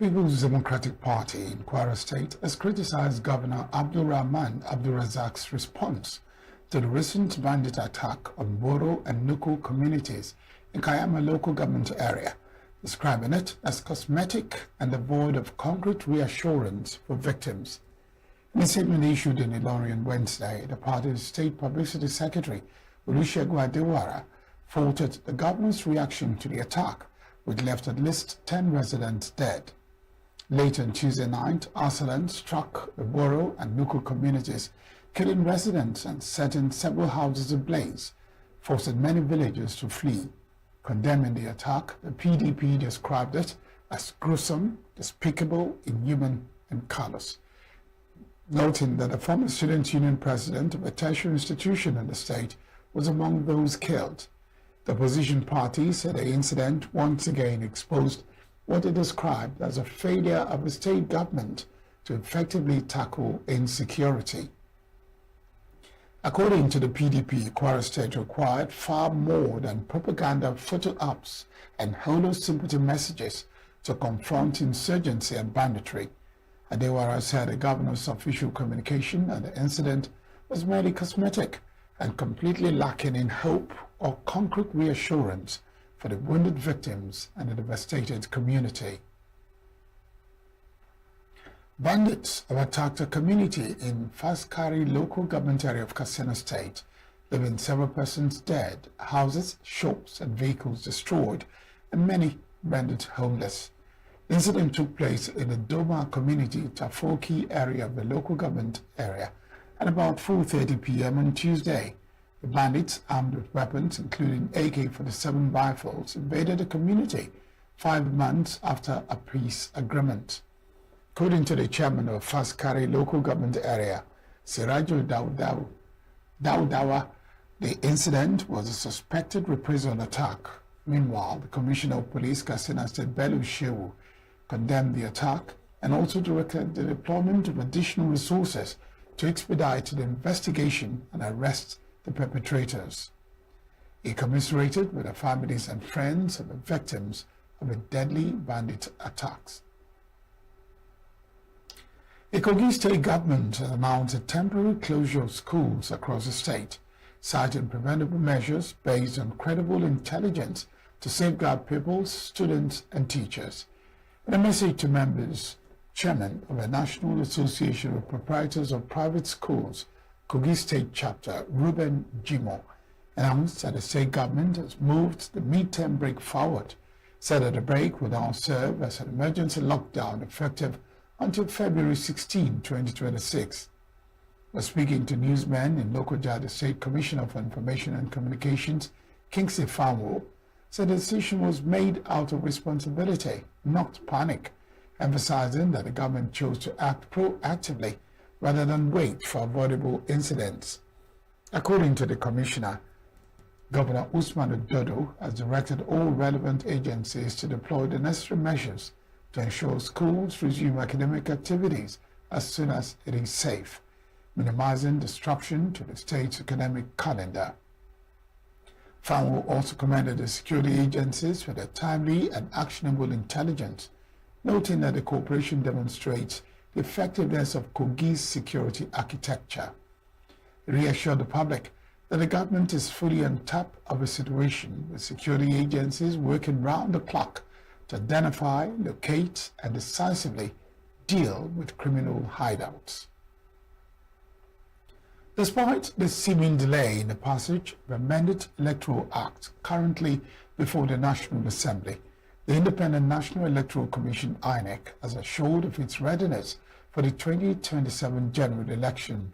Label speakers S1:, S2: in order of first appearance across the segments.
S1: People's Democratic Party in Kwara State has criticized Governor Abdulrahman Abdulrazak's response to the recent bandit attack on Boro and Nuku communities in Kayama local government area, describing it as cosmetic and devoid of concrete reassurance for victims. In a statement issued in Ilorin on Wednesday, the party's State Publicity Secretary, Olusegun Adewara, faulted the government's reaction to the attack, which left at least 10 residents dead. Later on Tuesday night, assailants struck the Boro and Nuku communities, killing residents and setting several houses ablaze, forcing many villagers to flee. Condemning the attack, the PDP described it as gruesome, despicable, inhuman, and callous, noting that the former Student Union president of a tertiary institution in the state was among those killed. The opposition party said the incident once again exposed what it described as a failure of the state government to effectively tackle insecurity. According to the PDP, Kwara State required far more than propaganda photo ops and hollow sympathy messages to confront insurgency and banditry. Adewara said the governor's official communication and the incident was merely cosmetic and completely lacking in hope or concrete reassurance for the wounded victims and the devastated community. Bandits have attacked a community in Faskari local government area of Katsina State, leaving several persons dead, houses, shops and vehicles destroyed, and many rendered homeless. The incident took place in the Doma community, Tafoki area of the local government area at about 4:30 p.m. on Tuesday. The bandits, armed with weapons including AK-47 rifles, invaded the community 5 months after a peace agreement. According to the chairman of Faskari local government area, Sirajul Daudawa, the incident was a suspected reprisal attack. Meanwhile, the Commissioner of Police, Katsina State Bello Shehu, condemned the attack and also directed the deployment of additional resources to expedite the investigation and arrest the perpetrators. He commiserated with the families and friends of the victims of the deadly bandit attacks. The Kogi state government has announced a temporary closure of schools across the state, citing preventable measures based on credible intelligence to safeguard pupils, students, and teachers. In a message to members, Chairman of the National Association of Proprietors of Private Schools, Kogi State Chapter, Ruben Jimo, announced that the state government has moved the midterm break forward, said that the break will now serve as an emergency lockdown effective until February 16, 2026. While speaking to newsmen in Lokoja, the State Commissioner for Information and Communications, Kingsley Farnwell, said the decision was made out of responsibility, not panic, emphasizing that the government chose to act proactively rather than wait for avoidable incidents. According to the Commissioner, Governor Usman Ododo has directed all relevant agencies to deploy the necessary measures to ensure schools resume academic activities as soon as it is safe, minimizing disruption to the state's academic calendar. Farnwell also commended the security agencies for their timely and actionable intelligence, noting that the cooperation demonstrates the effectiveness of Kogi's security architecture. He reassured the public that the government is fully on top of a situation with security agencies working round the clock to identify, locate, and decisively deal with criminal hideouts. Despite the seeming delay in the passage of the amended Electoral Act currently before the National Assembly, the Independent National Electoral Commission (INEC) has assured of its readiness for the 2027 general election.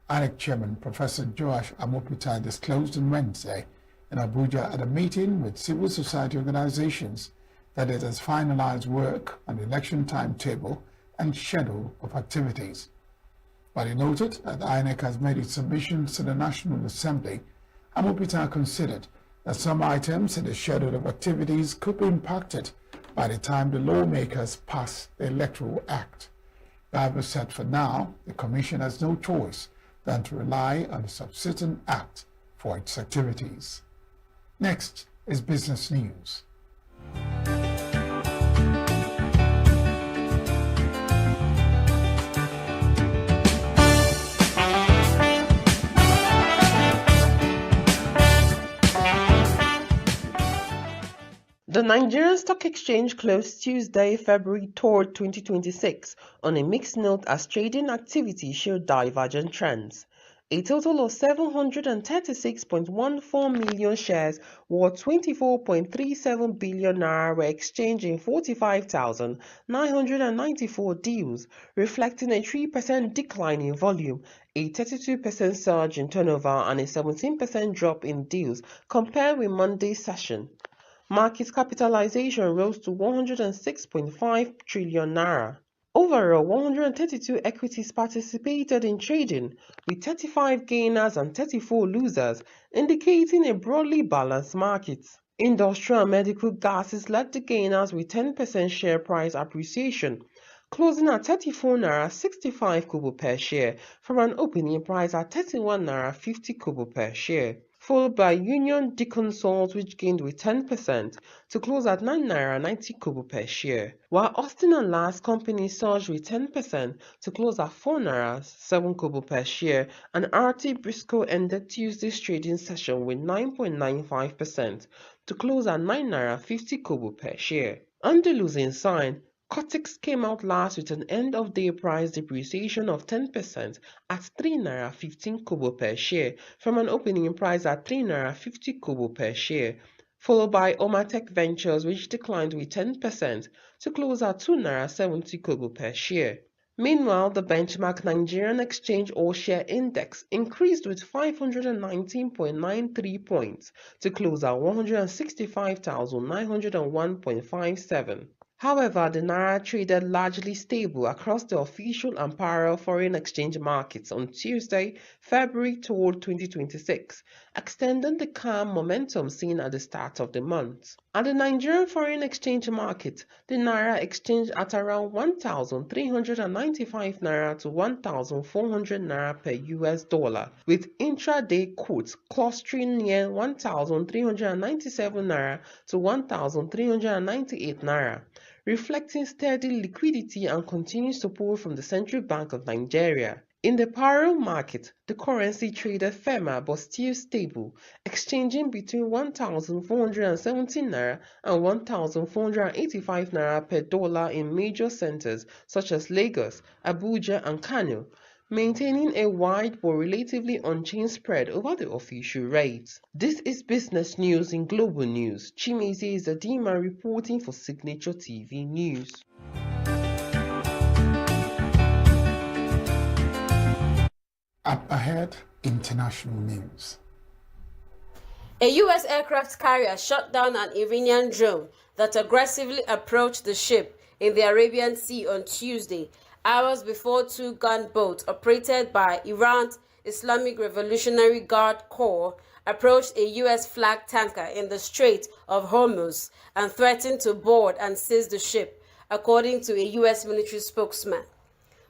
S1: INEC Chairman Professor Joash Amopita disclosed on Wednesday in Abuja at a meeting with civil society organizations that it has finalized work on the election timetable and schedule of activities. But he noted that INEC has made its submissions to the National Assembly. Amopita considered that some items in the schedule of activities could be impacted by the time the lawmakers pass the Electoral Act. However, said for now, the Commission has no choice than to rely on the subsistent Act for its activities. Next is business news.
S2: The Nigerian Stock Exchange closed Tuesday, February 3rd, 2026, on a mixed note as trading activity showed divergent trends. A total of 736.14 million shares worth 24.37 billion naira were exchanged in 45,994 deals, reflecting a 3% decline in volume, a 32% surge in turnover, and a 17% drop in deals compared with Monday's session. Market capitalization rose to 106.5 trillion naira. Overall, 132 equities participated in trading, with 35 gainers and 34 losers, indicating a broadly balanced market. Industrial and medical gases led the gainers with 10% share price appreciation, closing at 34 naira 65 kobo per share from an opening price at 31 naira 50 kobo per share, followed by Union Deconsult, which gained with 10% to close at 9 naira 90 kobo per share, while Austin and Last Company surged with 10% to close at 4 naira 7 kobo per share, and RT Briscoe ended Tuesday's trading session with 9.95% to close at 9 naira 50 kobo per share. On the losing sign, Cortex came out last with an end-of-day price depreciation of 10% at 3 naira 15 kobo per share from an opening price at 3 naira 50 kobo per share, followed by Omatech Ventures, which declined with 10% to close at 2 naira 70 kobo per share. Meanwhile, the benchmark Nigerian Exchange All-Share Index increased with 519.93 points to close at 165,901.57. However, the naira traded largely stable across the official and parallel foreign exchange markets on Tuesday, February 3rd, 2026, extending the calm momentum seen at the start of the month. At the Nigerian foreign exchange market, the naira exchanged at around 1,395 naira to 1,400 naira per US dollar, with intraday quotes clustering near 1,397 naira to 1,398 naira, reflecting steady liquidity and continued support from the Central Bank of Nigeria. In the parallel market, the currency traded firmer but still stable, exchanging between 1,470 naira and 1,485 naira per dollar in major centers such as Lagos, Abuja, and Kano, maintaining a wide but relatively unchanged spread over the official rate. This is business news in Global News. Chimeze Zadima reporting for Signaturetv News.
S1: Up ahead, international news.
S3: A U.S. aircraft carrier shot down an Iranian drone that aggressively approached the ship in the Arabian Sea on Tuesday, hours before two gunboats operated by Iran's Islamic Revolutionary Guard Corps approached a U.S.-flagged tanker in the Strait of Hormuz and threatened to board and seize the ship, according to a U.S. military spokesman.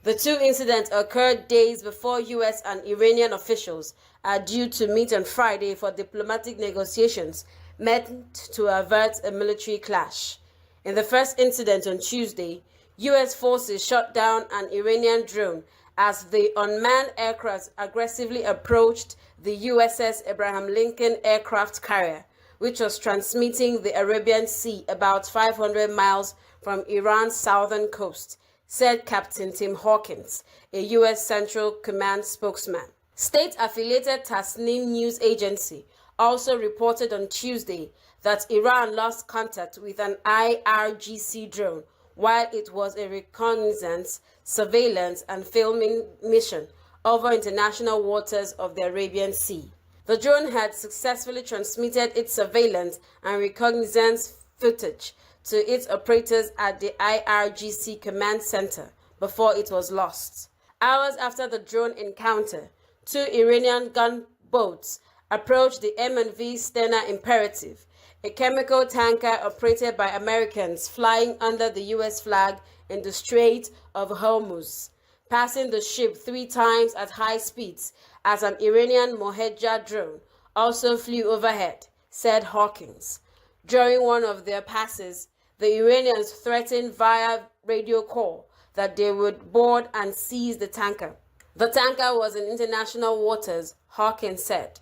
S3: The two incidents occurred days before U.S. and Iranian officials are due to meet on Friday for diplomatic negotiations meant to avert a military clash. In the first incident on Tuesday, U.S. forces shot down an Iranian drone as the unmanned aircraft aggressively approached the USS Abraham Lincoln aircraft carrier, which was transmitting the Arabian Sea about 500 miles from Iran's southern coast, said Captain Tim Hawkins, a U.S. Central Command spokesman. State-affiliated Tasnim news agency also reported on Tuesday that Iran lost contact with an IRGC drone while it was a reconnaissance, surveillance, and filming mission over international waters of the Arabian Sea. The drone had successfully transmitted its surveillance and reconnaissance footage to its operators at the IRGC command center before it was lost. Hours after the drone encounter, two Iranian gunboats approached the M&V Stena Imperative, a chemical tanker operated by Americans flying under the U.S. flag in the Strait of Hormuz, passing the ship 3 times at high speeds as an Iranian Moheja drone also flew overhead, said Hawkins. During one of their passes, the Iranians threatened via radio call that they would board and seize the tanker. The tanker was in international waters, Hawkins said.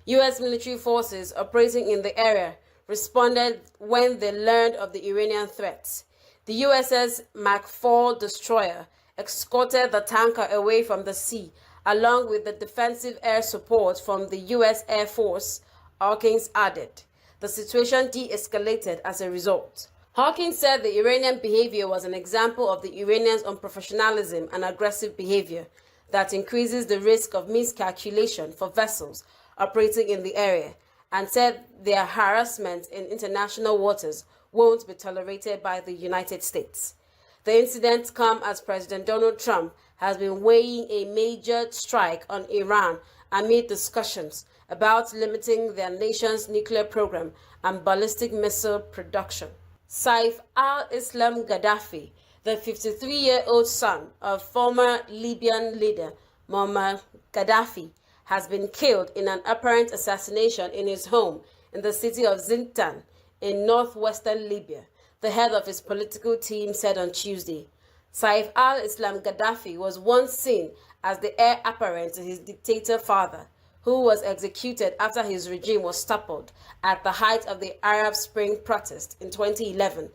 S3: U.S. military forces operating in the area responded when they learned of the Iranian threats. The USS McFall destroyer escorted the tanker away from the sea, along with the defensive air support from the U.S. Air Force, Hawkins added. The situation de-escalated as a result. Hawkins said the Iranian behavior was an example of the Iranians' unprofessionalism and aggressive behavior that increases the risk of miscalculation for vessels operating in the area, and said their harassment in international waters won't be tolerated by the United States. The incident comes as President Donald Trump has been weighing a major strike on Iran amid discussions about limiting their nation's nuclear program and ballistic missile production. Saif al-Islam Gaddafi, the 53-year-old son of former Libyan leader Muammar Gaddafi, has been killed in an apparent assassination in his home in the city of Zintan in northwestern Libya, the head of his political team said on Tuesday. Saif al-Islam Gaddafi was once seen as the heir apparent to his dictator father, who was executed after his regime was toppled at the height of the Arab Spring protest in 2011,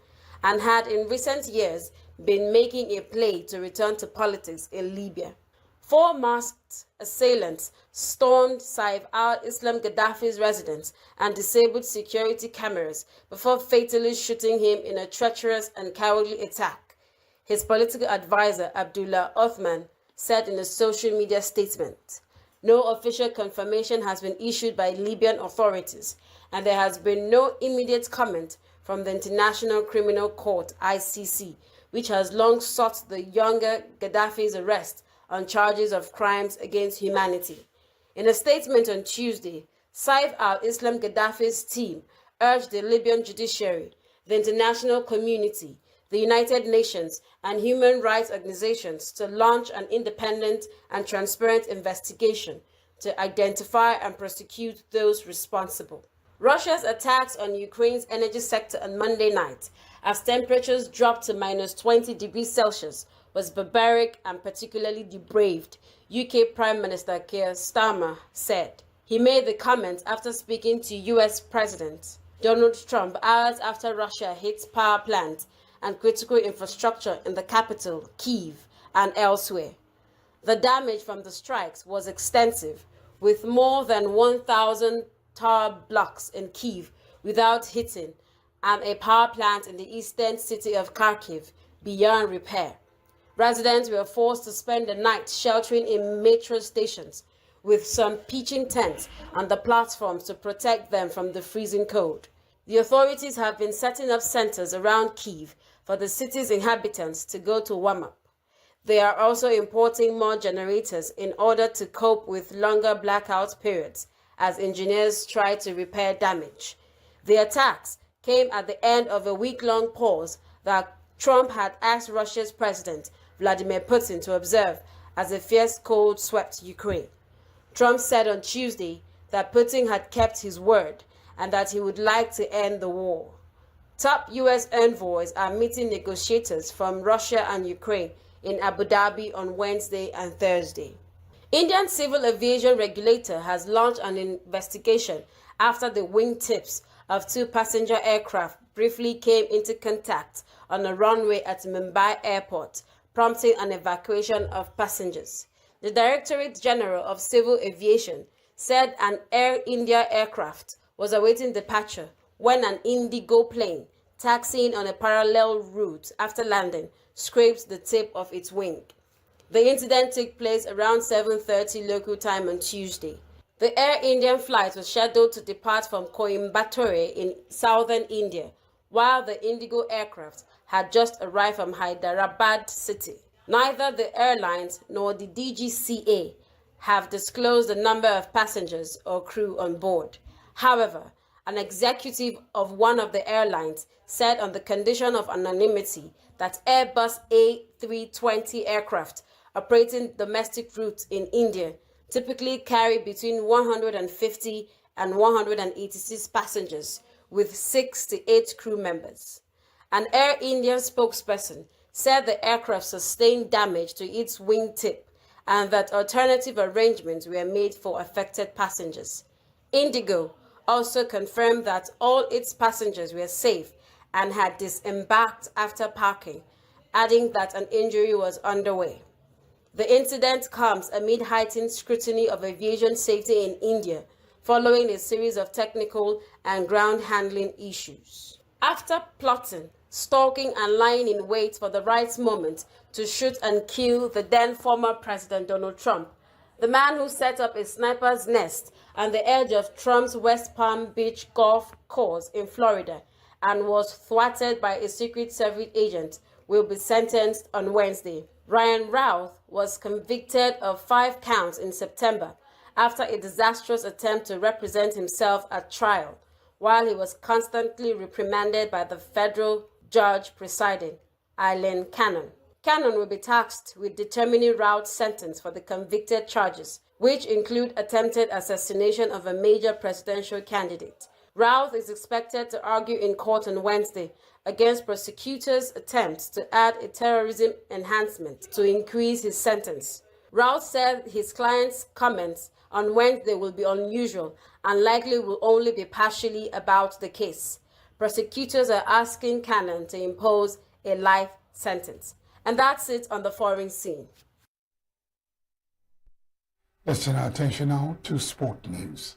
S3: and had in recent years been making a play to return to politics in Libya. 4 masked assailants stormed Saif al-Islam Gaddafi's residence and disabled security cameras before fatally shooting him in a treacherous and cowardly attack, his political advisor Abdullah Othman said in a social media statement. No official confirmation has been issued by Libyan authorities, and there has been no immediate comment from the International Criminal Court (ICC), which has long sought the younger Gaddafi's arrest on charges of crimes against humanity. In a statement on Tuesday, Saif al-Islam Gaddafi's team urged the Libyan judiciary, the international community, the United Nations, and human rights organizations to launch an independent and transparent investigation to identify and prosecute those responsible. Russia's attacks on Ukraine's energy sector on Monday night, as temperatures dropped to -20 degrees Celsius, was barbaric and particularly depraved, UK Prime Minister Keir Starmer said. He made the comment after speaking to US President Donald Trump hours after Russia hit power plants and critical infrastructure in the capital, Kyiv, and elsewhere. The damage from the strikes was extensive, with more than 1,000 tower blocks in Kyiv without hitting, and a power plant in the eastern city of Kharkiv beyond repair. Residents were forced to spend the night sheltering in metro stations, with some pitching tents on the platforms to protect them from the freezing cold. The authorities have been setting up centers around Kyiv for the city's inhabitants to go to warm up. They are also importing more generators in order to cope with longer blackout periods as engineers try to repair damage. The attacks came at the end of a week-long pause that Trump had asked Russia's President Vladimir Putin to observe as a fierce cold swept Ukraine. Trump said on Tuesday that Putin had kept his word and that he would like to end the war. Top U.S. envoys are meeting negotiators from Russia and Ukraine in Abu Dhabi on Wednesday and Thursday. Indian civil aviation regulator has launched an investigation after the wingtips of 2 passenger aircraft briefly came into contact on a runway at Mumbai Airport, prompting an evacuation of passengers. The Directorate General of Civil Aviation said an Air India aircraft was awaiting departure when an Indigo plane, taxiing on a parallel route after landing, scraped the tip of its wing. The incident took place around 7:30 local time on Tuesday. The Air Indian flight was scheduled to depart from Coimbatore in southern India, while the Indigo aircraft had just arrived from Hyderabad city. Neither the airlines nor the DGCA have disclosed the number of passengers or crew on board. However, an executive of one of the airlines said on the condition of anonymity that Airbus A320 aircraft operating domestic routes in India typically carry between 150 and 186 passengers with 6 to 8 crew members. An Air India spokesperson said the aircraft sustained damage to its wingtip and that alternative arrangements were made for affected passengers. Indigo, also confirmed that all its passengers were safe and had disembarked after parking, adding that an injury was underway. The incident comes amid heightened scrutiny of aviation safety in India, following a series of technical and ground handling issues. After plotting, stalking, and lying in wait for the right moment to shoot and kill the then former President Donald Trump, the man who set up a sniper's nest on the edge of Trump's West Palm Beach golf course in Florida and was thwarted by a Secret Service agent will be sentenced on Wednesday. Ryan Routh was convicted of 5 counts in September after a disastrous attempt to represent himself at trial, while he was constantly reprimanded by the federal judge presiding, Eileen Cannon. Cannon will be tasked with determining Routh's sentence for the convicted charges, which include attempted assassination of a major presidential candidate. Routh is expected to argue in court on Wednesday against prosecutors' attempts to add a terrorism enhancement to increase his sentence. Routh said his client's comments on Wednesday will be unusual and likely will only be partially about the case. Prosecutors are asking Cannon to impose a life sentence. And that's it on the foreign scene.
S1: Let's turn our attention now to sport news.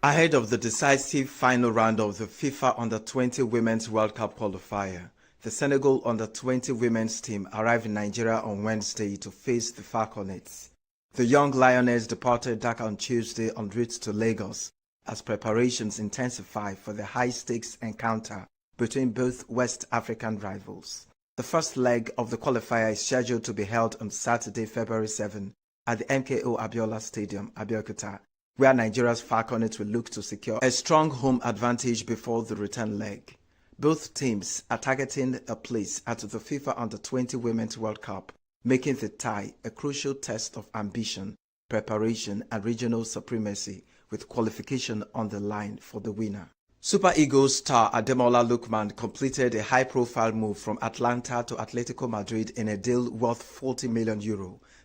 S4: Ahead of the decisive final round of the FIFA Under-20 Women's World Cup qualifier, the Senegal Under-20 women's team arrived in Nigeria on Wednesday to face the Falconets. The young Lioness departed Dakar on Tuesday en route to Lagos as preparations intensify for the high-stakes encounter between both West African rivals. The first leg of the qualifier is scheduled to be held on Saturday, February 7 at the MKO Abiola Stadium, Abeokuta, where Nigeria's Falconets will look to secure a strong home advantage before the return leg. Both teams are targeting a place at the FIFA Under-20 Women's World Cup, making the tie a crucial test of ambition, preparation, and regional supremacy, with qualification on the line for the winner. Super Eagles star Ademola Lookman completed a high-profile move from Atlanta to Atletico Madrid in a deal worth €40 million.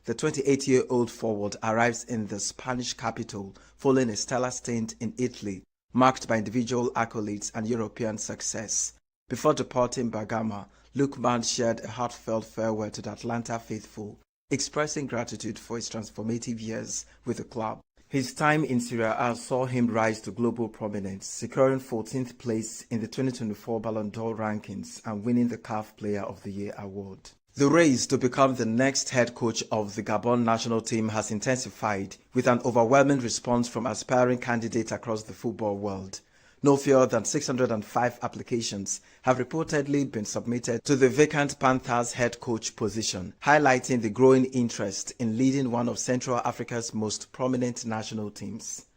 S4: The 28-year-old forward arrives in the Spanish capital following a stellar stint in Italy, marked by individual accolades and European success. Before departing Bergamo, Lookman shared a heartfelt farewell to the Atlanta faithful, expressing gratitude for his transformative years with the club. His time in Serie A saw him rise to global prominence, securing 14th place in the 2024 Ballon d'Or rankings and winning the CAF Player of the Year award. The race to become the next head coach of the Gabon national team has intensified, with an overwhelming response from aspiring candidates across the football world. No fewer than 605 applications have reportedly been submitted to the vacant Panthers head coach position, highlighting the growing interest in leading one of Central Africa's most prominent national teams.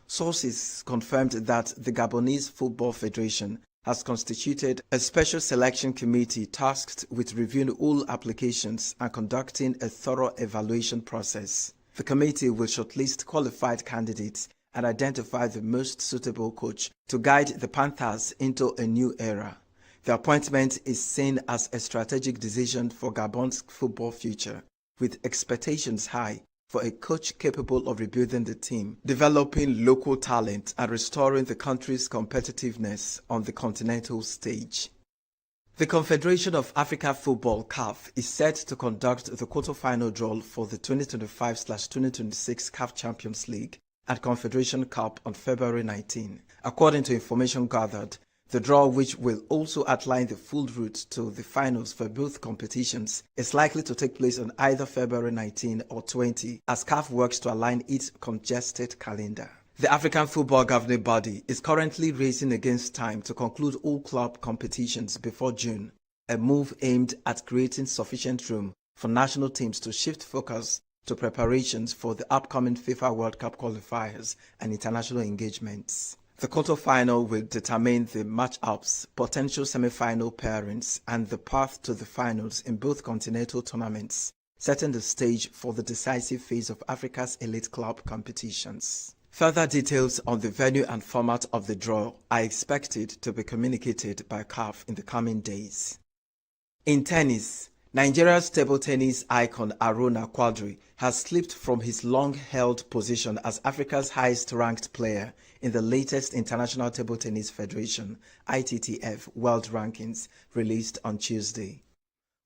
S4: Sources confirmed that the Gabonese Football Federation has constituted a special selection committee tasked with reviewing all applications and conducting a thorough evaluation process. The committee will shortlist qualified candidates and identify the most suitable coach to guide the Panthers into a new era. The appointment is seen as a strategic decision for Gabon's football future, with expectations high for a coach capable of rebuilding the team, developing local talent, and restoring the country's competitiveness on the continental stage. The Confederation of Africa Football (CAF) is set to conduct the quarter-final draw for the 2025/2026 CAF Champions League and Confederation Cup on February 19. According to information gathered, the draw, which will also outline the full route to the finals for both competitions, is likely to take place on either February 19 or 20 as CAF works to align its congested calendar. The African Football Governing Body is currently racing against time to conclude all club competitions before June, a move aimed at creating sufficient room for national teams to shift focus to preparations for the upcoming FIFA World Cup qualifiers and international engagements. The quarter-final will determine the match-ups, potential semi-final pairings, and the path to the finals in both continental tournaments, setting the stage for the decisive phase of Africa's elite club competitions. Further details on the venue and format of the draw are expected to be communicated by CAF in the coming days. In tennis, Nigeria's table tennis icon Aruna Quadri has slipped from his long-held position as Africa's highest-ranked player in the latest International Table Tennis Federation (ITTF) World Rankings released on Tuesday.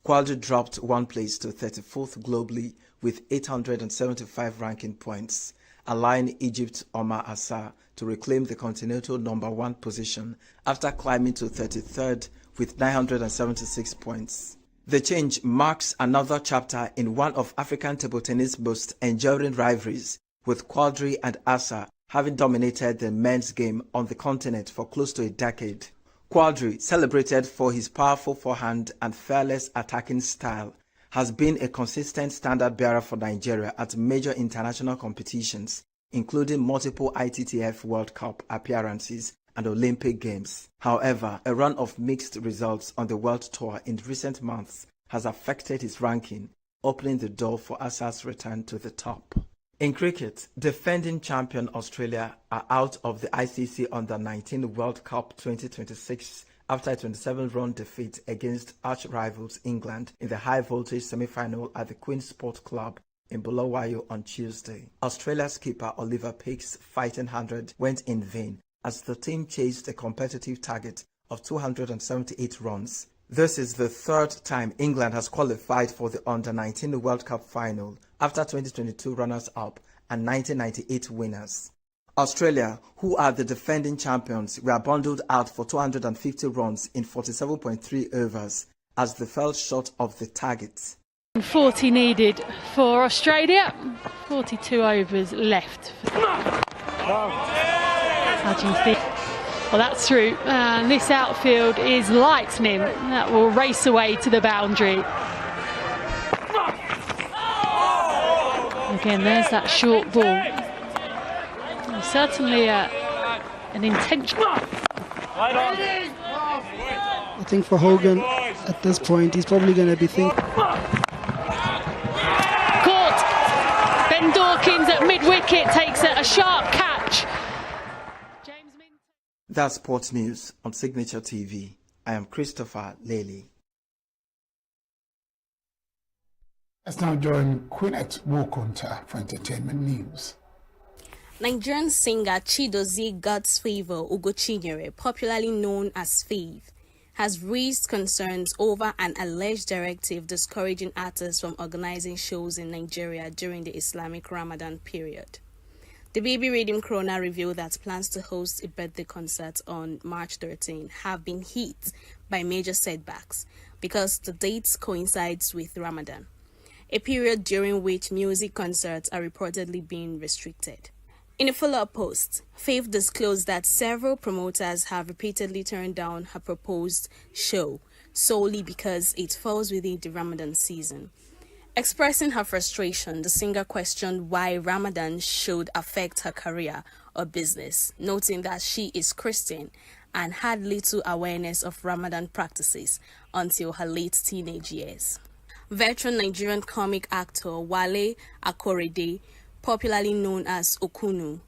S4: Quadri dropped one place to 34th globally with 875 ranking points, allowing Egypt's Omar Assar to reclaim the continental #1 position after climbing to 33rd with 976 points. The change marks another chapter in one of African table tennis' most enduring rivalries, with Quadri and Assar having dominated the men's game on the continent for close to a decade. Quadri, celebrated for his powerful forehand and fearless attacking style, has been a consistent standard-bearer for Nigeria at major international competitions, including multiple ITTF World Cup appearances and Olympic Games. However, a run of mixed results on the World Tour in recent months has affected his ranking, opening the door for Assar's return to the top. In cricket, defending champion Australia are out of the ICC Under-19 World Cup 2026 after a 27-run defeat against arch-rivals England in the high-voltage semi-final at the Queen's Sport Club in Bulawayo on Tuesday. Australia's keeper Oliver Pick's fighting 100 went in vain as the team chased a competitive target of 278 runs. This is the third time England has qualified for the Under-19 World Cup final after 2022 runners-up and 1998 winners. Australia, who are the defending champions, were bundled out for 250 runs in 47.3 overs as they fell short of the target.
S5: 40 needed for Australia, 42 overs left. How do you think? Well, that's through, and this outfield is lightning. That will race away to the boundary. Again, there's that short ball. And certainly an intention.
S6: I think for Hogan, at this point, he's probably going to be thinking.
S5: Caught. Ben Dawkins at mid-wicket takes a sharp catch.
S4: That's Sports News on Signature TV. I am Christopher Lely.
S1: Let's now join Queenette Wokonta for entertainment news.
S3: Nigerian singer Chidozie God's Favor Ugochinyere, popularly known as Fave, has raised concerns over an alleged directive discouraging artists from organizing shows in Nigeria during the Islamic Ramadan period. The Baby Rhythm Corona revealed that plans to host a birthday concert on March 13 have been hit by major setbacks because the date coincides with Ramadan, a period during which music concerts are reportedly being restricted. In a follow-up post, Faith disclosed that several promoters have repeatedly turned down her proposed show solely because it falls within the Ramadan season. Expressing her frustration, the singer questioned why Ramadan should affect her career or business, noting that she is Christian and had little awareness of Ramadan practices until her late teenage years. Veteran Nigerian comic actor Wale Akorede, popularly known as Okunu,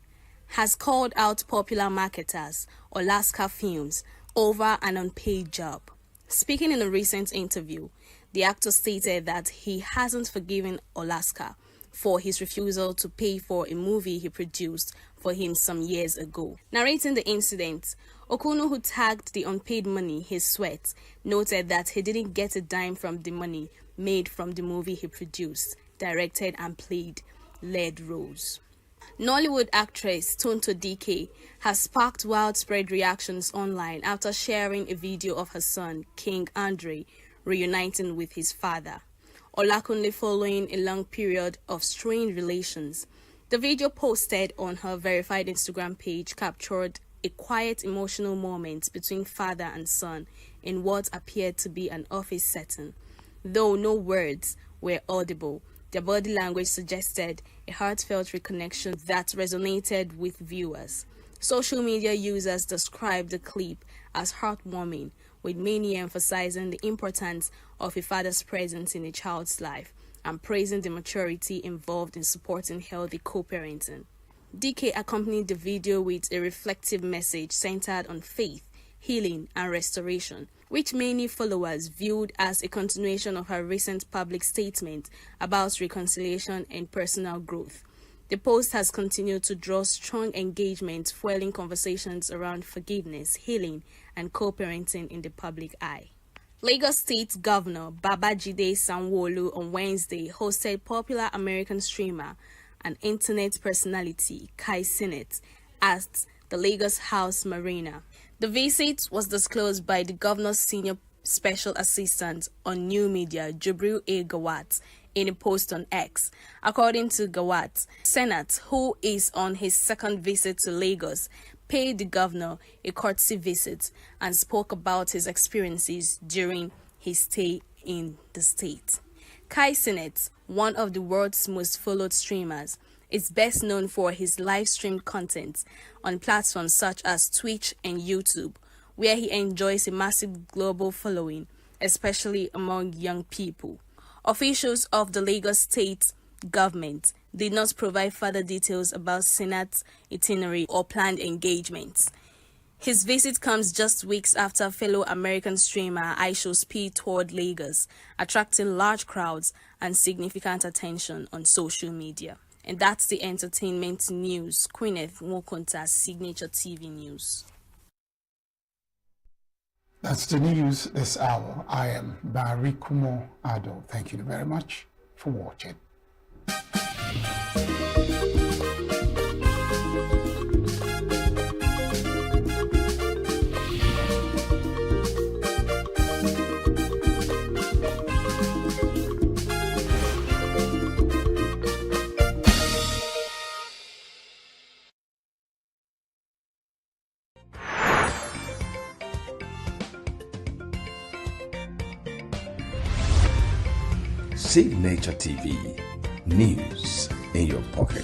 S3: has called out popular marketers Olaska Films over an unpaid job. Speaking in a recent interview, the actor stated that he hasn't forgiven Olaska for his refusal to pay for a movie he produced for him some years ago. Narrating the incident, Okunu, who tagged the unpaid money his sweat, noted that he didn't get a dime from the money made from the movie he produced, directed and played lead roles. Nollywood actress Tonto DK has sparked widespread reactions online after sharing a video of her son, King Andre, reuniting with his father, Olakunle, following a long period of strained relations. The video posted on her verified Instagram page captured a quiet, emotional moment between father and son in what appeared to be an office setting. Though no words were audible, their body language suggested a heartfelt reconnection that resonated with viewers. Social media users described the clip as heartwarming, with many emphasizing the importance of a father's presence in a child's life and praising the maturity involved in supporting healthy co-parenting. DK accompanied the video with a reflective message centered on faith,
S7: healing and restoration, which many followers viewed as a continuation of her recent public statement about reconciliation and personal growth. The post has continued to draw strong engagement, fueling conversations around forgiveness, healing, and co-parenting in the public eye. Lagos State Governor Babajide Sanwo-Olu on Wednesday hosted popular American streamer and internet personality Kai Cenat at the Lagos House Marina. The visit was disclosed by the governor's senior special assistant on new media, Jubril A. Gawat, in a post on X. According to Gawat, Cenat, who is on his second visit to Lagos, paid the governor a courtesy visit and spoke about his experiences during his stay in the state. Kai Cenat, one of the world's most followed streamers, is best known for his live stream content on platforms such as Twitch and YouTube, where he enjoys a massive global following, especially among young people. Officials of the Lagos State government did not provide further details about Cenat's itinerary or planned engagements. His visit comes just weeks after fellow American streamer IShowSpeed toured Lagos, attracting large crowds and significant attention on social media. And that's the entertainment news. Queeneth Mokonta, Signaturetv News.
S1: That's the news this hour. I am Barry Kumo Ado. Thank you very much for watching.
S8: Signaturetv, news in your pocket.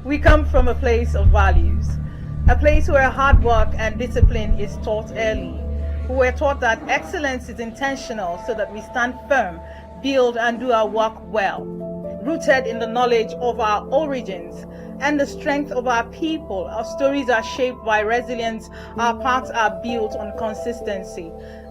S9: We come from a place of values, a place where hard work and discipline is taught early. We were taught that excellence is intentional so that we stand firm, build and do our work well, rooted in the knowledge of our origins and the strength of our people. Our stories are shaped by resilience, our paths are built on consistency.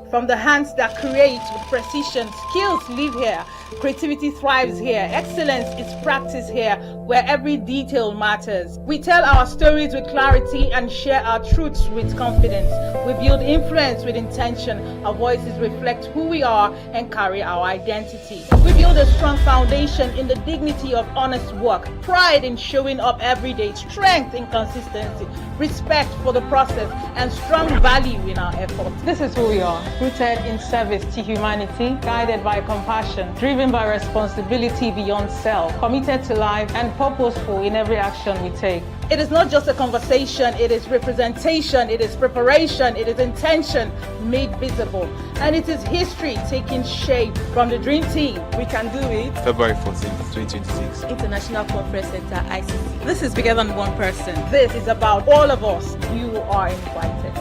S9: From the hands that create with precision, skills live here, creativity thrives here, excellence is practiced here, where every detail matters. We tell our stories with clarity and share our truths with confidence. We build influence with intention. Our voices reflect who we are and carry our identity. We build a strong foundation in the dignity of honest work, pride in showing up every day, strength in consistency, respect for the process, and strong value in our efforts. This is who we are. Rooted in service to humanity, guided by compassion, driven by responsibility beyond self, committed to life and purposeful in every action we take. It is not just a conversation, it is representation, it is preparation, it is intention made visible. And it is history taking shape from the dream team. We can do it.
S10: February 14th, 2026.
S7: International Conference Center, ICC.
S9: This is bigger than one person. This is about all of us. You are invited.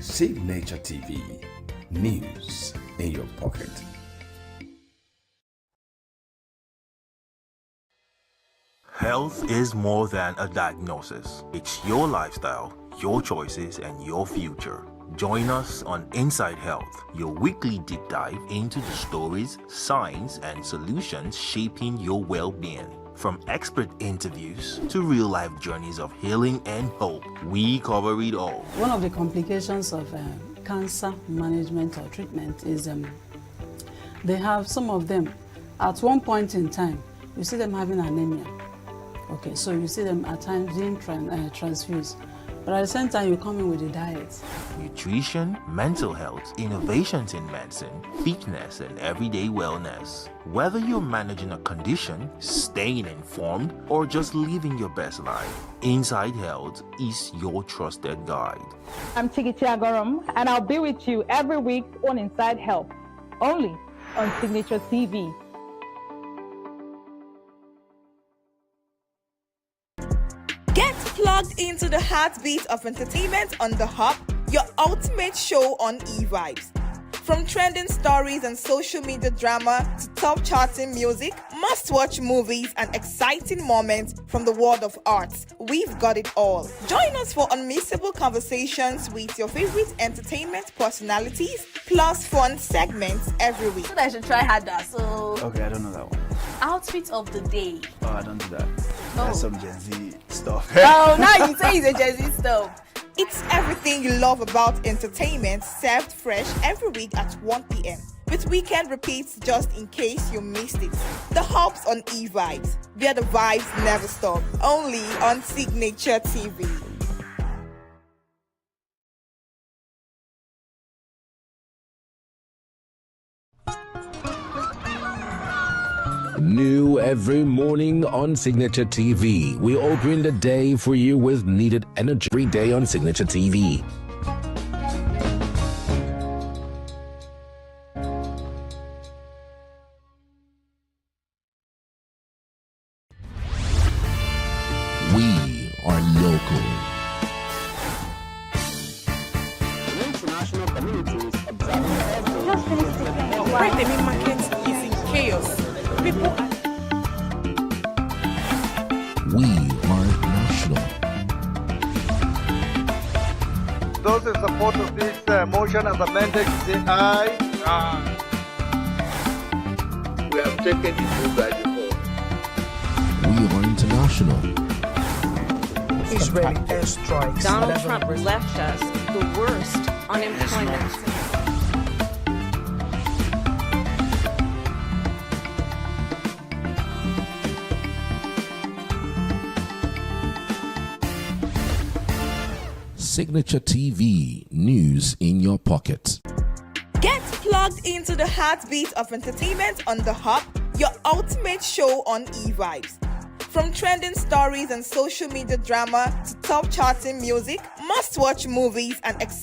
S8: Signaturetv, news in your pocket.
S11: Health is more than a diagnosis. It's your lifestyle, your choices, and your future. Join us on Inside Health, your weekly deep dive into the stories, science, and solutions shaping your well-being. From expert interviews to real-life journeys of healing and hope, we cover it all.
S12: One of the complications of cancer management or treatment is they have some of them, at one point in time, you see them having anemia. Okay, so you see them at times being transfused. But at the same time, you come in with a diet.
S11: Nutrition, mental health, innovations in medicine, fitness, and everyday wellness. Whether you're managing a condition, staying informed, or just living your best life, Inside Health is your trusted guide.
S9: I'm Signaturetv, and I'll be with you every week on Inside Health, only on Signaturetv.
S13: Get plugged into the heartbeat of entertainment on The Hub, your ultimate show on e-vibes. From trending stories and social media drama to top charting music, must-watch movies and exciting moments from the world of arts, we've got it all. Join us for unmissable conversations with your favorite entertainment personalities, plus fun segments every week.
S14: I should try harder, so...
S10: Okay, I don't know that one.
S14: Outfit of the day.
S10: Oh, I don't do that. That's some Gen Z stuff.
S14: Oh, now you say it's a Gen Z stuff.
S13: It's everything you love about entertainment, served fresh every week at 1 p.m. with weekend repeats just in case you missed it. The Hub's on e-vibes, where the vibes never stop. Only on Signaturetv.
S8: New every morning on Signaturetv. We open the day for you with needed energy every day on Signaturetv. We are local.
S15: International communities observing
S13: Right, the main market is in chaos. People are...
S8: We are national.
S16: Those in support of this motion as amended, say aye. Aye. We have taken it by default.
S8: We are international.
S17: Israeli airstrikes.
S18: Donald Trump left us the worst unemployment.
S8: Signaturetv, news in your pocket.
S13: Get plugged into the heartbeat of entertainment on The Hub, your ultimate show on e-vibes. From trending stories and social media drama to top charting music, must-watch movies and